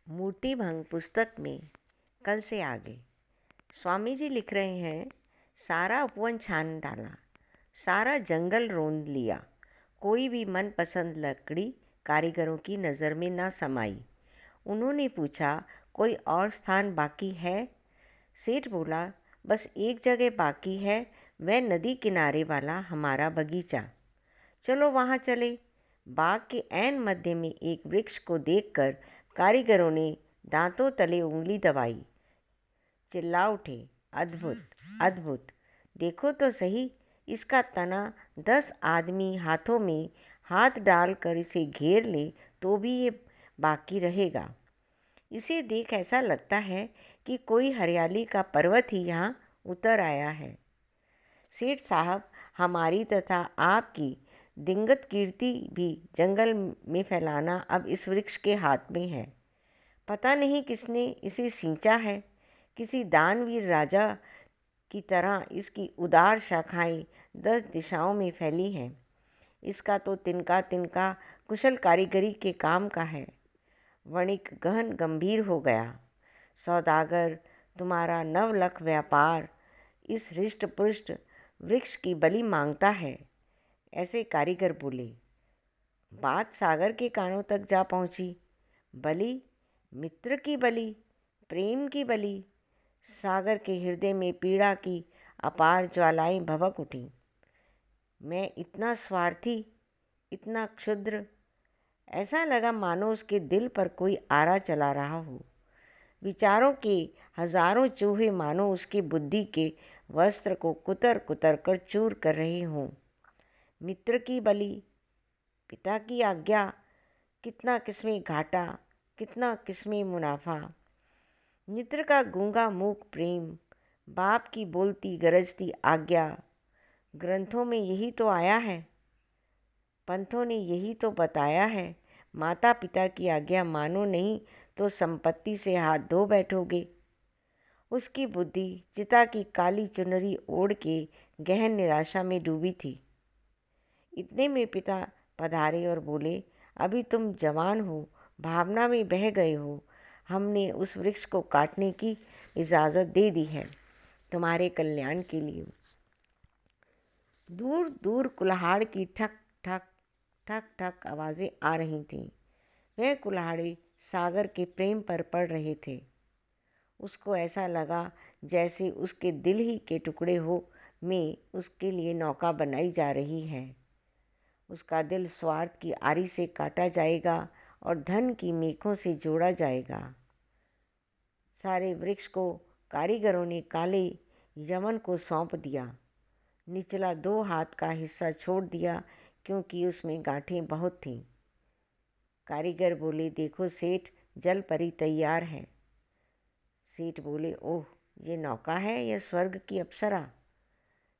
मूर्ति भंग पुस्तक में कल से आगे स्वामी जी लिख रहे हैं, सारा उपवन छान डाला, सारा जंगल रोंद लिया, कोई भी मनपसंद लकड़ी कारीगरों की नज़र में ना समाई। उन्होंने पूछा, कोई और स्थान बाकी है? सेठ बोला, बस एक जगह बाकी है, वह नदी किनारे वाला हमारा बगीचा। चलो वहाँ चले। बाग के ऐन मध्य में एक वृक्ष को देखकर कारीगरों ने दांतों तले उंगली दबाई, चिल्ला उठे, अद्भुत अद्भुत! देखो तो सही, इसका तना 10 आदमी हाथों में हाथ डालकर इसे घेर ले तो भी ये बाकी रहेगा। इसे देख ऐसा लगता है कि कोई हरियाली का पर्वत ही यहाँ उतर आया है। सेठ साहब, हमारी तथा आपकी दिंगत कीर्ति भी जंगल में फैलाना अब इस वृक्ष के हाथ में है। पता नहीं किसने इसे सींचा है। किसी दानवीर राजा की तरह इसकी उदार शाखाएं 10 दिशाओं में फैली हैं। इसका तो तिनका तिनका कुशल कारीगरी के काम का है। वणिक गहन गंभीर हो गया। सौदागर, तुम्हारा नवलख व्यापार इस हृष्ट पुष्ट वृक्ष की बलि मांगता है। ऐसे कारीगर बोले। बात सागर के कानों तक जा पहुंची। बलि, मित्र की बलि, प्रेम की बलि। सागर के हृदय में पीड़ा की अपार ज्वालाएं भभक उठीं। मैं इतना स्वार्थी, इतना क्षुद्र! ऐसा लगा मानो उसके दिल पर कोई आरा चला रहा हो। विचारों के हजारों चूहे मानो उसकी बुद्धि के वस्त्र को कुतर कुतर कर चूर कर रहे हों। मित्र की बलि, पिता की आज्ञा, कितना किसमें घाटा, कितना किसमें मुनाफा। मित्र का गूंगा मूक प्रेम, बाप की बोलती गरजती आज्ञा। ग्रंथों में यही तो आया है, पंथों ने यही तो बताया है। माता पिता की आज्ञा मानो नहीं तो संपत्ति से हाथ धो बैठोगे। उसकी बुद्धि चिता की काली चुनरी ओढ़ के गहन निराशा में डूबी थी। इतने में पिता पधारे और बोले, अभी तुम जवान हो, भावना में बह गए हो। हमने उस वृक्ष को काटने की इजाज़त दे दी है, तुम्हारे कल्याण के लिए। दूर दूर कुल्हाड़ की ठक ठक ठक ठक आवाज़ें आ रही थीं। वह कुल्हाड़े सागर के प्रेम पर पड़ रहे थे। उसको ऐसा लगा जैसे उसके दिल ही के टुकड़े हो में उसके लिए नौका बनाई जा रही है। उसका दिल स्वार्थ की आरी से काटा जाएगा और धन की मेखों से जोड़ा जाएगा। सारे वृक्ष को कारीगरों ने काले यमन को सौंप दिया। निचला 2 हाथ का हिस्सा छोड़ दिया क्योंकि उसमें गांठें बहुत थीं। कारीगर बोले, देखो सेठ, जल परी तैयार है। सेठ बोले, ओह, ये नौका है या स्वर्ग की अप्सरा?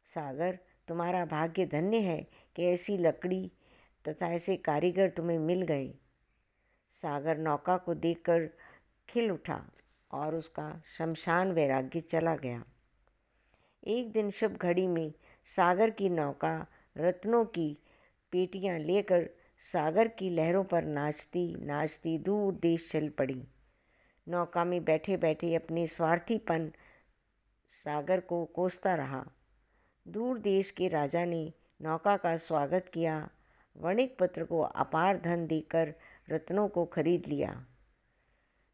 सागर, तुम्हारा भाग्य धन्य है कि ऐसी लकड़ी तथा ऐसे कारीगर तुम्हें मिल गए। सागर नौका को देखकर खिल उठा और उसका शमशान वैराग्य चला गया। एक दिन शुभ घड़ी में सागर की नौका रत्नों की पेटियां लेकर सागर की लहरों पर नाचती नाचती दूर देश चल पड़ी। नौका में बैठे बैठे अपने स्वार्थीपन सागर को कोसता रहा। दूर देश के राजा ने नौका का स्वागत किया। वणिक पुत्र को अपार धन देकर रत्नों को खरीद लिया।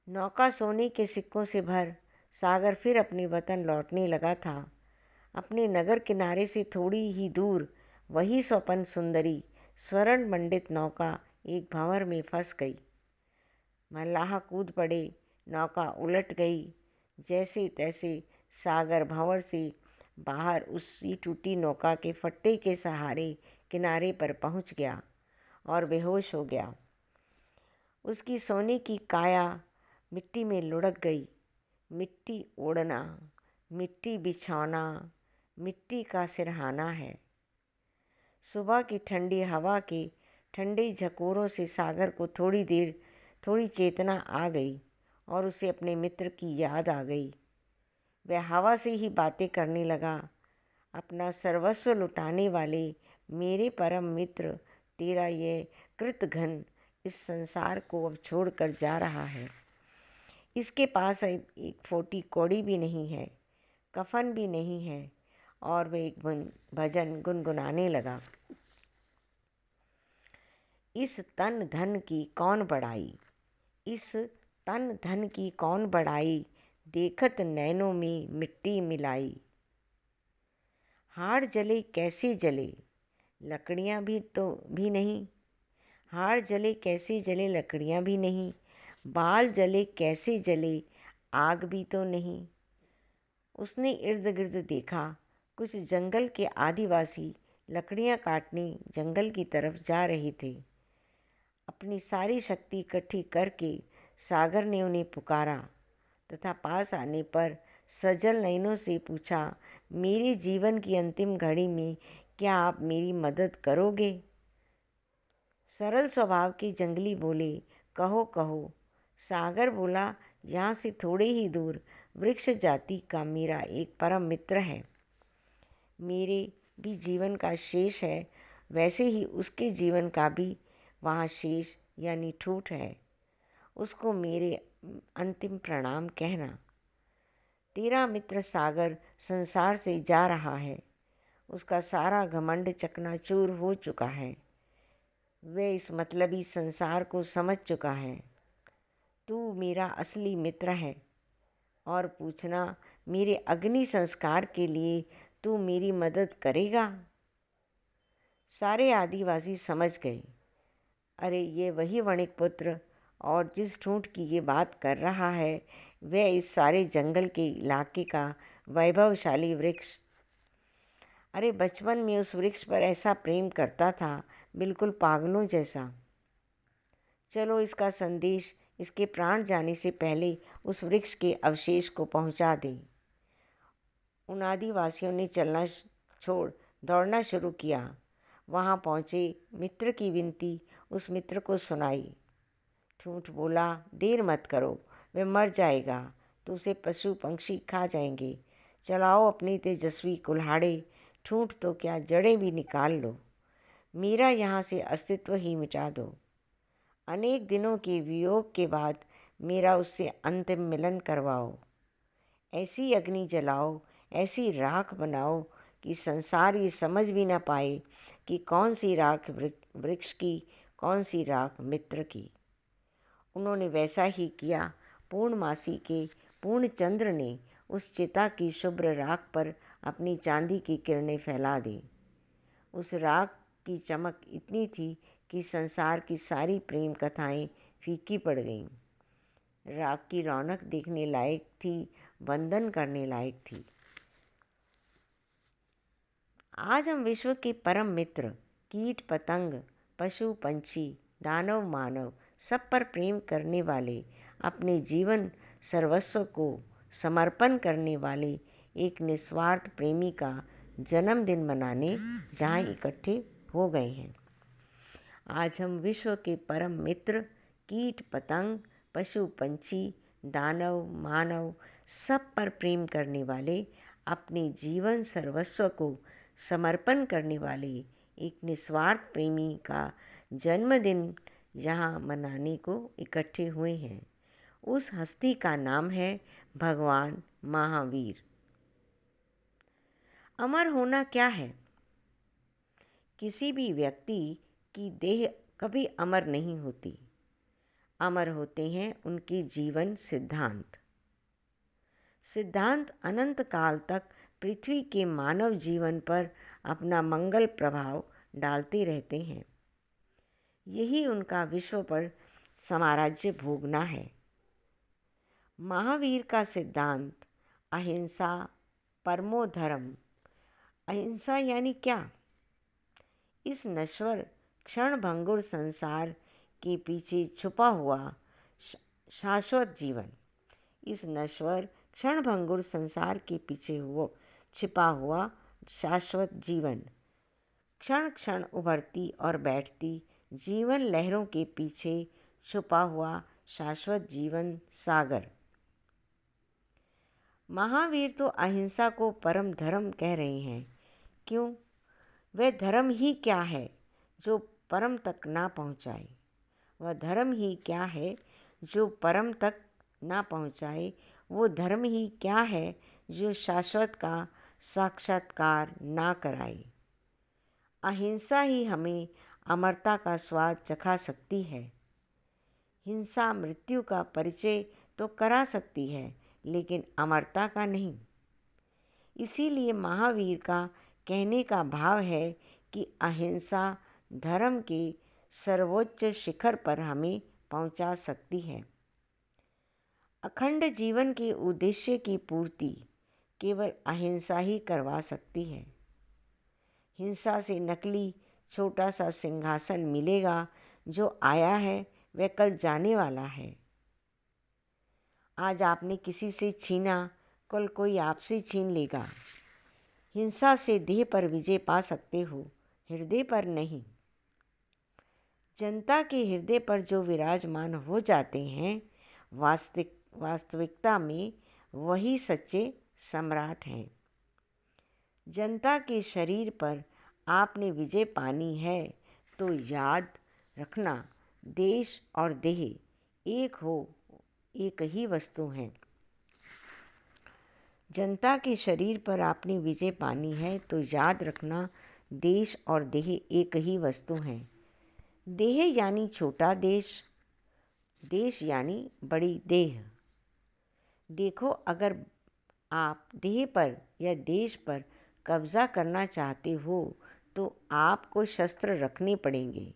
नौका सोने के सिक्कों से भर सागर फिर अपने वतन लौटने लगा था। अपने नगर किनारे से थोड़ी ही दूर वही स्वपन सुंदरी स्वर्ण मंडित नौका एक भंवर में फंस गई। मल्लाह कूद पड़े, नौका उलट गई। जैसे तैसे सागर भंवर से बाहर उसी टूटी नौका के फट्टे के सहारे किनारे पर पहुंच गया और बेहोश हो गया। उसकी सोने की काया मिट्टी में लुढ़क गई। मिट्टी ओढ़ना, मिट्टी बिछौना, मिट्टी का सिरहाना है। सुबह की ठंडी हवा के ठंडे झकोरों से सागर को थोड़ी चेतना आ गई और उसे अपने मित्र की याद आ गई। वह हवा से ही बातें करने लगा। अपना सर्वस्व लुटाने वाले मेरे परम मित्र, तेरा ये कृतघ्न इस संसार को अब छोड़कर जा रहा है। इसके पास एक फोटी कौड़ी भी नहीं है, कफन भी नहीं है। और वह एक भजन गुनगुनाने लगा। इस तन धन की कौन बड़ाई, इस तन धन की कौन बड़ाई, देखत नैनों में मिट्टी मिलाई। हाड़ जले कैसे जले, लकड़ियाँ भी नहीं। हाड़ जले कैसे जले, लकड़ियाँ भी नहीं। बाल जले कैसे जले, आग भी तो नहीं। उसने इर्द गिर्द देखा। कुछ जंगल के आदिवासी लकड़ियाँ काटने जंगल की तरफ जा रहे थे। अपनी सारी शक्ति इकट्ठी करके सागर ने उन्हें पुकारा तथा पास आने पर सजल नयनों से पूछा, मेरे जीवन की अंतिम घड़ी में क्या आप मेरी मदद करोगे? सरल स्वभाव के जंगली बोले, कहो कहो। सागर बोला, यहाँ से थोड़े ही दूर वृक्ष जाति का मेरा एक परम मित्र है। मेरे भी जीवन का शेष है, वैसे ही उसके जीवन का भी वहाँ शेष यानी ठूठ है। उसको मेरे अंतिम प्रणाम कहना। तेरा मित्र सागर संसार से जा रहा है। उसका सारा घमंड चकनाचूर हो चुका है। वह इस मतलबी संसार को समझ चुका है। तू मेरा असली मित्र है। और पूछना, मेरे अग्नि संस्कार के लिए तू मेरी मदद करेगा? सारे आदिवासी समझ गए, अरे ये वही वणिक पुत्र और जिस ठूंठ की ये बात कर रहा है वह इस सारे जंगल के इलाके का वैभवशाली वृक्ष। अरे बचपन में उस वृक्ष पर ऐसा प्रेम करता था, बिल्कुल पागलों जैसा। चलो इसका संदेश इसके प्राण जाने से पहले उस वृक्ष के अवशेष को पहुंचा दें। उन आदिवासियों ने चलना छोड़ दौड़ना शुरू किया। वहां पहुंचे, मित्र की विनती उस मित्र को सुनाई। ठूंठ बोला, देर मत करो, वह मर जाएगा तो उसे पशु पंक्षी खा जाएंगे। चलाओ अपने तेजस्वी कुल्हाड़े, ठूंठ तो क्या जड़ें भी निकाल लो। मेरा यहाँ से अस्तित्व ही मिटा दो। अनेक दिनों के वियोग के बाद मेरा उससे अंतिम मिलन करवाओ। ऐसी अग्नि जलाओ, ऐसी राख बनाओ कि संसार ये समझ भी ना पाए कि कौन सी राख वृक्ष की, कौन सी राख मित्र की। उन्होंने वैसा ही किया। पूर्णमासी के पूर्ण चंद्र ने उस चिता की शुभ्र राख पर अपनी चांदी की किरणें फैला दी। उस राख की चमक इतनी थी कि संसार की सारी प्रेम कथाएं फीकी पड़ गईं। राख की रौनक देखने लायक थी, वंदन करने लायक थी। आज हम विश्व के परम मित्र, कीट पतंग, पशु पंछी, दानव मानव सब पर प्रेम करने वाले, अपने जीवन सर्वस्व को समर्पण करने वाले एक निस्वार्थ प्रेमी का जन्मदिन मनाने जहाँ इकट्ठे हो गए हैं। आज हम विश्व के परम मित्र, कीट पतंग, पशु पंछी, दानव मानव सब पर प्रेम करने वाले, अपने जीवन सर्वस्व को समर्पण करने वाले एक निस्वार्थ प्रेमी का जन्मदिन यहाँ मनाने को इकट्ठे हुए हैं। उस हस्ती का नाम है भगवान महावीर। अमर होना क्या है? किसी भी व्यक्ति की देह कभी अमर नहीं होती। अमर होते हैं उनके जीवन सिद्धांत। सिद्धांत अनंत काल तक पृथ्वी के मानव जीवन पर अपना मंगल प्रभाव डालते रहते हैं। यही उनका विश्व पर साम्राज्य भोगना है। महावीर का सिद्धांत अहिंसा परमो धर्म। अहिंसा यानी क्या? इस नश्वर क्षणभंगुर संसार के पीछे छुपा हुआ शाश्वत जीवन। इस नश्वर क्षणभंगुर संसार के पीछे छिपा हुआ शाश्वत जीवन। क्षण क्षण उभरती और बैठती जीवन लहरों के पीछे छुपा हुआ शाश्वत जीवन सागर। महावीर तो अहिंसा को परम धर्म कह रहे हैं। क्यों? वह धर्म ही क्या है जो परम तक ना पहुँचाए? वह धर्म ही क्या है जो परम तक ना पहुँचाए, वो धर्म ही क्या है जो शाश्वत का साक्षात्कार ना कराए। अहिंसा ही हमें अमरता का स्वाद चखा सकती है। हिंसा मृत्यु का परिचय तो करा सकती है, लेकिन अमरता का नहीं। इसीलिए महावीर का कहने का भाव है कि अहिंसा धर्म के सर्वोच्च शिखर पर हमें पहुंचा सकती है। अखंड जीवन के उद्देश्य की पूर्ति केवल अहिंसा ही करवा सकती है। हिंसा से नकली छोटा सा सिंहासन मिलेगा, जो आया है वह कल जाने वाला है। आज आपने किसी से छीना, कल कोई आपसे छीन लेगा। हिंसा से देह पर विजय पा सकते हो, हृदय पर नहीं। जनता के हृदय पर जो विराजमान हो जाते हैं, वास्तविकता में वही सच्चे सम्राट हैं। जनता के शरीर पर आपने विजय पानी है तो याद रखना, देश और देह एक ही वस्तु हैं। जनता के शरीर पर आपने विजय पानी है तो याद रखना, देश और देह एक ही वस्तु हैं। देह यानी छोटा देश, देश यानी बड़ी देह। देखो, अगर आप देह पर या देश पर कब्जा करना चाहते हो तो आपको शस्त्र रखने पड़ेंगे।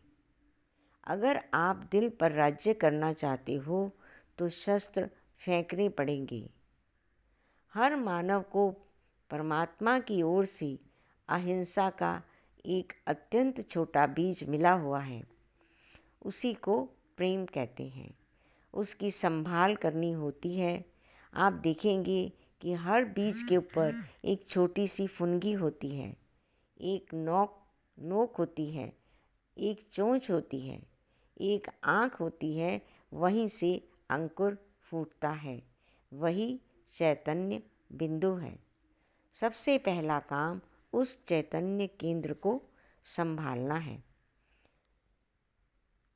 अगर आप दिल पर राज्य करना चाहते हो तो शस्त्र फेंकने पड़ेंगे। हर मानव को परमात्मा की ओर से अहिंसा का एक अत्यंत छोटा बीज मिला हुआ है। उसी को प्रेम कहते हैं। उसकी संभाल करनी होती है। आप देखेंगे कि हर बीज के ऊपर एक छोटी सी फुनगी होती है, एक नोक होती है, एक चोंच होती है, एक आँख होती है। वहीं से अंकुर फूटता है। वही चैतन्य बिंदु है। सबसे पहला काम उस चैतन्य केंद्र को संभालना है।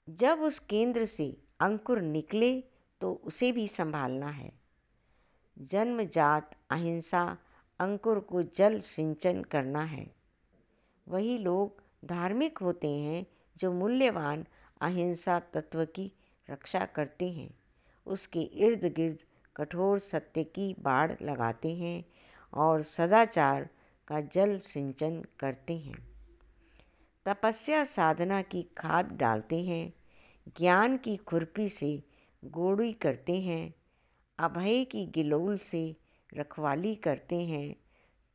जब उस केंद्र से अंकुर निकले तो उसे भी संभालना है। जन्मजात अहिंसा अंकुर को जल सिंचन करना है। वही लोग धार्मिक होते हैं जो मूल्यवान अहिंसा तत्व की रक्षा करते हैं, उसके इर्द गिर्द कठोर सत्य की बाड़ लगाते हैं और सदाचार का जल सिंचन करते हैं। तपस्या साधना की खाद डालते हैं, ज्ञान की खुरपी से गोड़ी करते हैं, अभय की गिलोल से रखवाली करते हैं।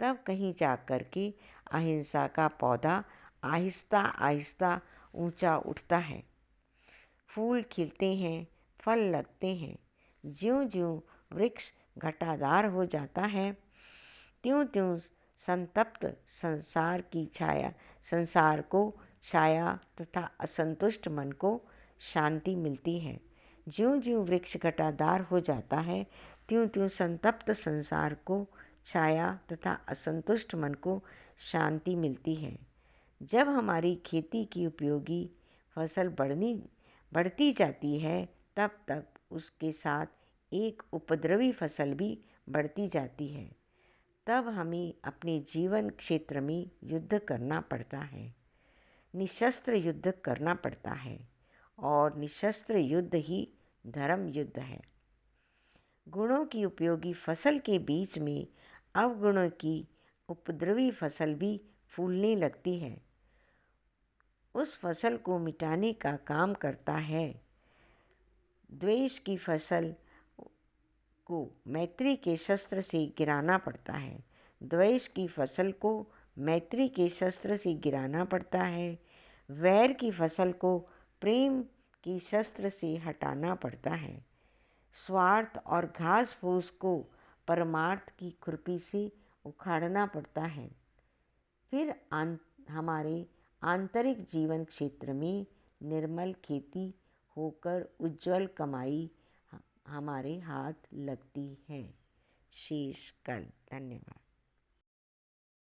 तब कहीं जा कर के अहिंसा का पौधा आहिस्ता आहिस्ता ऊंचा उठता है। फूल खिलते हैं, फल लगते हैं। ज्यों ज्यों वृक्ष घटादार हो जाता है, त्यों त्यों संतप्त संसार को छाया तथा असंतुष्ट मन को शांति मिलती है। ज्यों ज्यों वृक्ष घटादार हो जाता है, त्यों त्यों संतप्त संसार को छाया तथा असंतुष्ट मन को शांति मिलती है। जब हमारी खेती की उपयोगी फसल बढ़ती जाती है, तब तक उसके साथ एक उपद्रवी फसल भी बढ़ती जाती है। तब हमें अपने जीवन क्षेत्र में युद्ध करना पड़ता है, निशस्त्र युद्ध करना पड़ता है, और निशस्त्र युद्ध ही धर्म युद्ध है। गुणों की उपयोगी फसल के बीच में अवगुणों की उपद्रवी फसल भी फूलने लगती है। उस फसल को मिटाने का काम करता है। द्वेष की फसल को मैत्री के शस्त्र से गिराना पड़ता है। द्वेष की फसल को मैत्री के शस्त्र से गिराना पड़ता है। वैर की फसल को प्रेम के शस्त्र से हटाना पड़ता है। स्वार्थ और घास फूस को परमार्थ की खुरपी से उखाड़ना पड़ता है। फिर हमारे आंतरिक जीवन क्षेत्र में निर्मल खेती होकर उज्जवल कमाई हमारे हाथ लगती है। शेष कल। धन्यवाद।